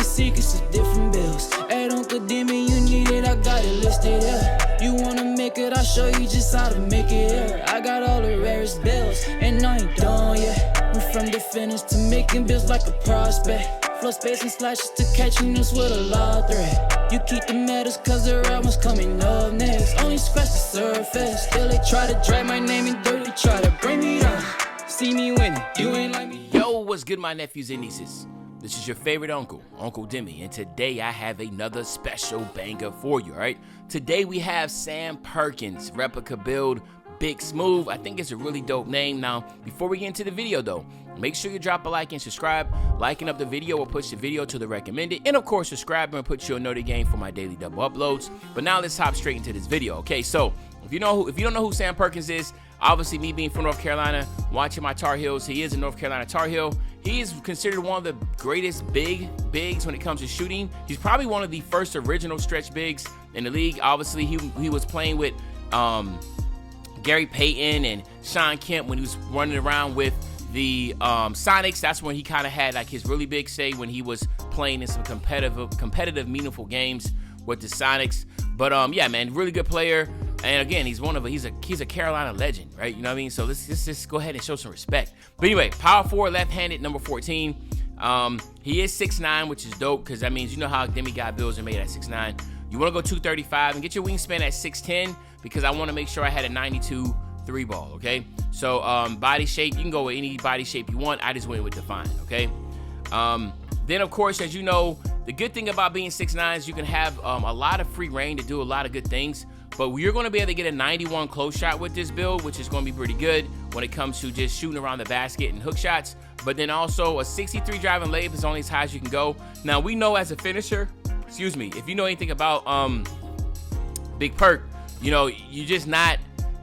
secrets of different bills. At Uncle Demi, you need it, I got it listed, yeah. You wanna make it, I'll show you just how to make it, yeah. I got all the rarest bills, and I ain't done yet. Went from defenders to making bills like a prospect. Flow space and slashes to catching us with a lot of threat. You keep the medals cause the right one's coming up next. Only scratch the surface. Still they try to drag my name in dirt. They try to bring me down. See me winning, you ain't like me. Yo, what's good, my nephews and nieces? This is your favorite uncle, Uncle Demi, and today I have another special banger for you, alright? Today we have Sam Perkins, Replica build, Big Smooth. I think it's a really dope name. Now, before we get into the video though, make sure you drop a like and subscribe. Liking up the video will push the video to the recommended, and of course subscribing will put you a notification game for my daily double uploads. But now let's hop straight into this video. Okay, so if you don't know who Sam Perkins is, obviously me being from North Carolina, watching my Tar Heels, he is a North Carolina Tar Heel. He is considered one of the greatest bigs when it comes to shooting. He's probably one of the first original stretch bigs in the league. Obviously he was playing with Gary Payton and Sean Kemp when he was running around with the Sonics. That's when he kind of had like his really big say, when he was playing in some competitive meaningful games with the Sonics. But yeah, man, really good player. And again, he's a Carolina legend, right? You know what I mean? So let's just go ahead and show some respect. But anyway, power forward, left-handed, number 14. He is 6'9", which is dope, because that means you know how demigod builds are made at 6'9". You want to go 235 and get your wingspan at 6'10", because I want to make sure I had a 92 3 ball, okay? So body shape, you can go with any body shape you want. I just went with defined, okay? Then of course, as you know, the good thing about being 6'9" is you can have a lot of free reign to do a lot of good things. But you're going to be able to get a 91 close shot with this build, which is going to be pretty good when it comes to just shooting around the basket and hook shots. But then also a 63 driving layup is only as high as you can go. Now we know as a finisher, excuse me, if you know anything about Big Perk, you know, you're just not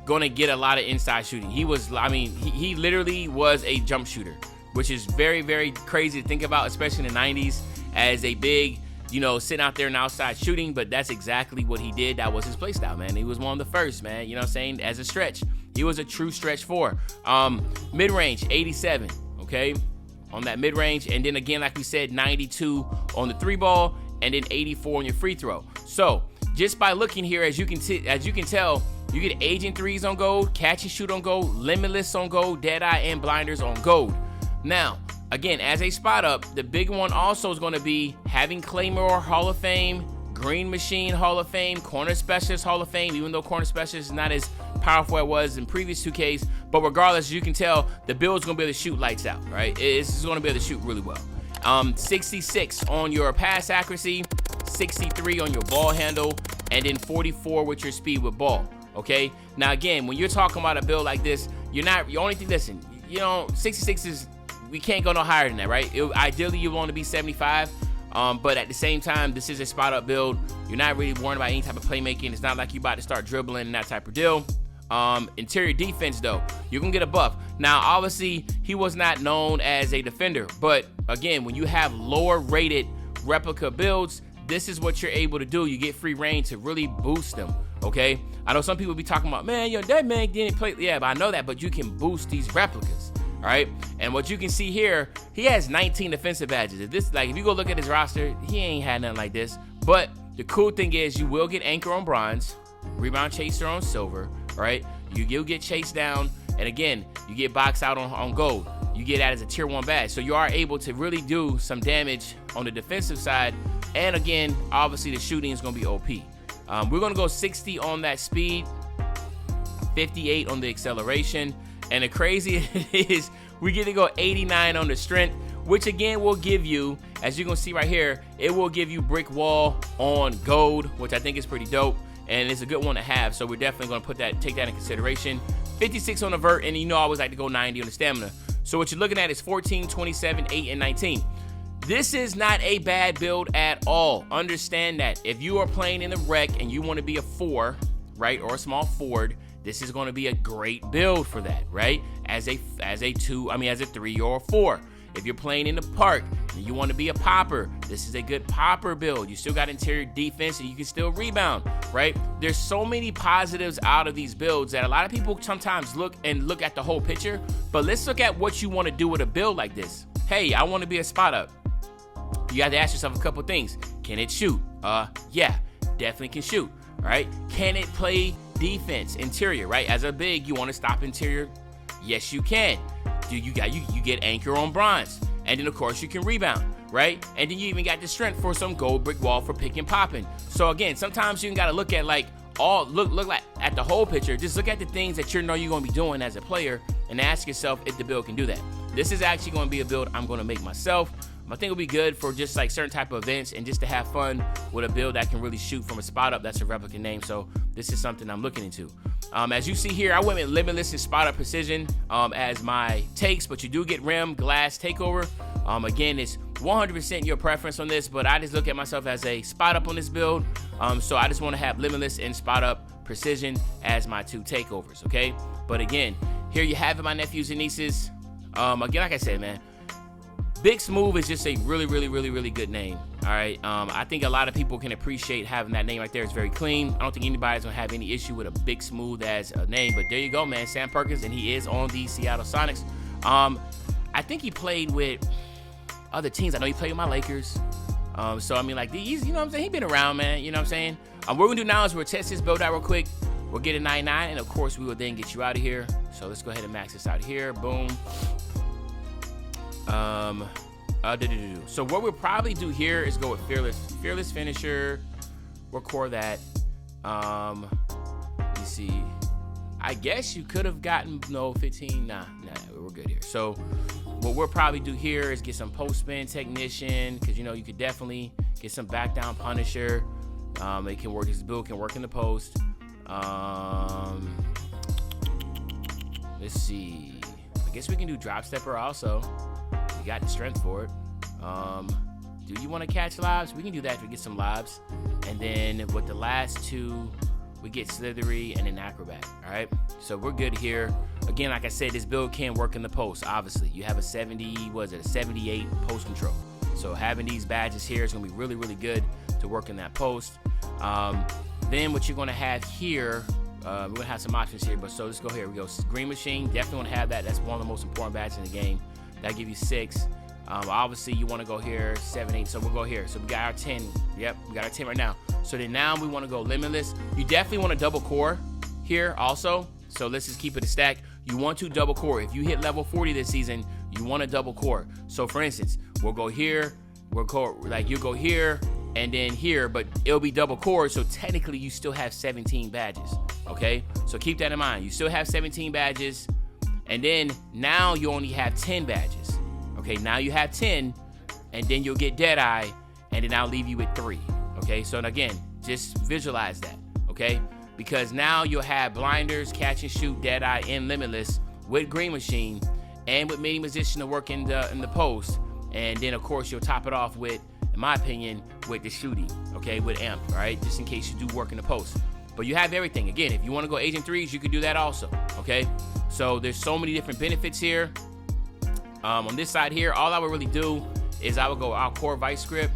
going to get a lot of inside shooting. He literally was a jump shooter, which is very, very crazy to think about, especially in the 90s as a big, you know, sitting out there and outside shooting. But that's exactly what he did. That was his play style, man. He was one of the first, man, you know what I'm saying, as a stretch. He was a true stretch four. Mid-range, 87, okay, on that mid-range. And then again, like we said, 92 on the 3 ball, and then 84 on your free throw. So just by looking here, as you can tell, you get agent threes on gold, catch and shoot on gold, limitless on gold, dead eye and blinders on gold. Now, again, as a spot up, the big one also is going to be having Claymore Hall of Fame, Green Machine Hall of Fame, Corner Specialist Hall of Fame, even though Corner Specialist is not as powerful as it was in previous 2Ks. But regardless, as you can tell, the build's going to be able to shoot lights out, right? It's going to be able to shoot really well. 66 on your pass accuracy, 63 on your ball handle, and then 44 with your speed with ball, okay? Now, again, when you're talking about a build like this, listen, you know, 66 is, we can't go no higher than that, right? Ideally, you want to be 75, but at the same time, this is a spot-up build. You're not really worried about any type of playmaking. It's not like you're about to start dribbling and that type of deal. Interior defense, though, you can get a buff. Now, obviously, he was not known as a defender, but again, when you have lower-rated replica builds, this is what you're able to do. You get free reign to really boost them, okay? I know some people be talking about, man, yo, that man didn't play. Yeah, but I know that, but you can boost these replicas. All right, and what you can see here, he has 19 defensive badges. If you go look at his roster, he ain't had nothing like this. But the cool thing is, you will get anchor on bronze, rebound chaser on silver. All right, you'll get chased down, and again, you get box out on gold. You get that as a tier 1 badge, so you are able to really do some damage on the defensive side. And again, obviously the shooting is going to be OP. We're going to go 60 on that speed, 58 on the acceleration. And the crazy is we get to go 89 on the strength, which again will give you, as you can see right here, it will give you brick wall on gold, which I think is pretty dope. And it's a good one to have. So we're definitely going to take that in consideration. 56 on the vert, and you know I always like to go 90 on the stamina. So what you're looking at is 14, 27, 8, and 19. This is not a bad build at all. Understand that. If you are playing in the rec and you want to be a 4, right, or a small forward, this is going to be a great build for that, right? As a 3 or a 4. If you're playing in the park and you want to be a popper, this is a good popper build. You still got interior defense and you can still rebound, right? There's so many positives out of these builds that a lot of people sometimes look at the whole picture, but let's look at what you want to do with a build like this. Hey, I want to be a spot up. you have to ask yourself a couple things. Can it shoot? Yeah, definitely can shoot. All right. Can it play defense, interior? Right. As a big, you want to stop interior. Yes, you can. You get anchor on bronze, and then of course you can rebound, right? And then you even got the strength for some gold brick wall for pick and popping. So again, sometimes you got to look at like look at the whole picture. Just look at the things that you're going to be doing as a player, and ask yourself if the build can do that. This is actually going to be a build I'm going to make myself. I think it'll be good for just like certain type of events and just to have fun with a build that can really shoot from a spot up. That's a replica name, so this is something I'm looking into. As you see here, I went with limitless and spot up precision as my takes, but you do get rim, glass, takeover. Again, it's 100% your preference on this, but I just look at myself as a spot up on this build. So I just want to have limitless and spot up precision as my 2 takeovers, okay? But again, here you have it, my nephews and nieces. Again, like I said, man, Big Smooth is just a really good name. All right. I think a lot of people can appreciate having that name right there. It's very clean. I don't think anybody's gonna have any issue with a Big Smooth as a name. But there you go, man. Sam Perkins, and he is on the Seattle Sonics. I think he played with other teams. I know he played with my Lakers. So I mean, like these, you know what I'm saying? He's been around, man. You know what I'm saying? What we're gonna do now is we'll test this build out real quick. We'll get a 99, and of course we will then get you out of here. So let's go ahead and max this out here. Boom. So what we'll probably do here is go with fearless finisher. We'll core that. Let me see. I guess you could have gotten 15. Nah, we're good here. So what we'll probably do here is get some post spin technician, because you could definitely get some back down punisher. It can work. This build can work in the post. Let's see. I guess we can do drop stepper also. We got the strength for it. Do you want to catch lobs? We can do that to get some lobs. And then with the last 2, we get slithery and an acrobat. All right. So we're good here. Again, like I said, this build can work in the post. Obviously, you have a 78 post control. So having these badges here is going to be really good to work in that post. Then what you're going to have here, we're going to have some options here. But so let's go here. We go green machine. Definitely want to have that. That's one of the most important badges in the game. That'll give you 6. Obviously, you want to go here 7, 8. So we'll go here. So we got our 10. Yep, we got our 10 right now. So then now we want to go limitless. You definitely want to double core here also. So let's just keep it a stack. You want to double core. If you hit level 40 this season, you want to double core. So for instance, we'll go here. We'll go like you go here and then here, but it'll be double core. So technically, you still have 17 badges. Okay, so keep that in mind. You still have 17 badges, and then now you only have 10 badges. Okay, now you have 10, and then you'll get Deadeye, and then I'll leave you with 3. Okay, so again, just visualize that. Okay, because now you'll have blinders, catch and shoot, Deadeye, and limitless with green machine, and with mini position to work in the post, and then of course you'll top it off with, in my opinion, with the shooting. Okay, with amp. All right, just in case you do work in the post. But you have everything. Again, if you want to go Agent 3s, you could do that also. Okay, so there's so many different benefits here. On this side here, all I would really do is I would go our core vice script.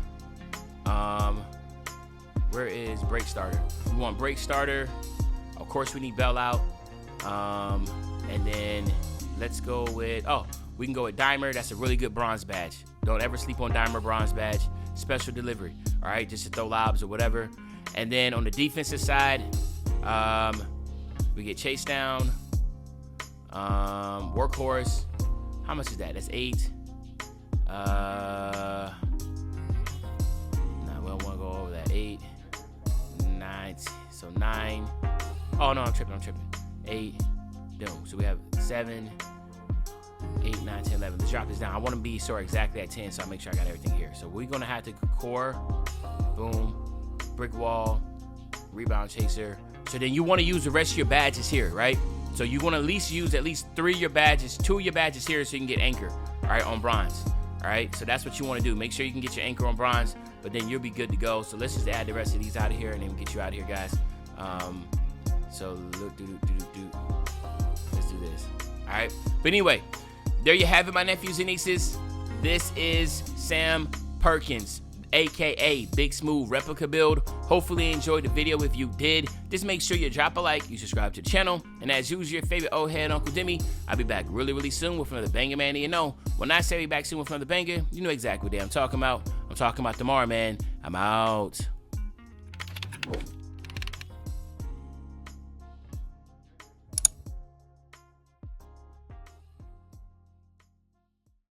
Where is brake starter? We want brake starter. Of course, we need bell out. And then let's go with, we can go with Dimer. That's a really good bronze badge. Don't ever sleep on Dimer bronze badge. Special delivery. All right, just to throw lobs or whatever. And then on the defensive side, we get chase down, workhorse. How much is that? That's 8. Nah, we don't want to go over that. 8, 9, so 9. Oh no, I'm tripping. 8. Boom. So we have 7, 8, 9, 10, 11. Let's drop this down. I want to be exactly at 10, so I'll make sure I got everything here. So we're gonna have to core, boom, brick wall, rebound chaser. So then you want to use the rest of your badges here, right? So you want to at least use 3 of your badges, 2 of your badges here, so you can get anchor, all right, on bronze. All right, so that's what you want to do. Make sure you can get your anchor on bronze, but then you'll be good to go. So let's just add the rest of these out of here, and then we'll get you out of here, guys. So let's do this. All right, but anyway, there you have it, my nephews and nieces. This is Sam Perkins, aka Big Smooth replica build. Hopefully you enjoyed the video. If you did, just make sure you drop a like, you subscribe to the channel, and as usual, your favorite old head Uncle Demi. I'll be back really soon with another banger, man. And you know, when I say be back soon with another banger, you know exactly what I'm talking about. I'm talking about tomorrow, man. I'm out.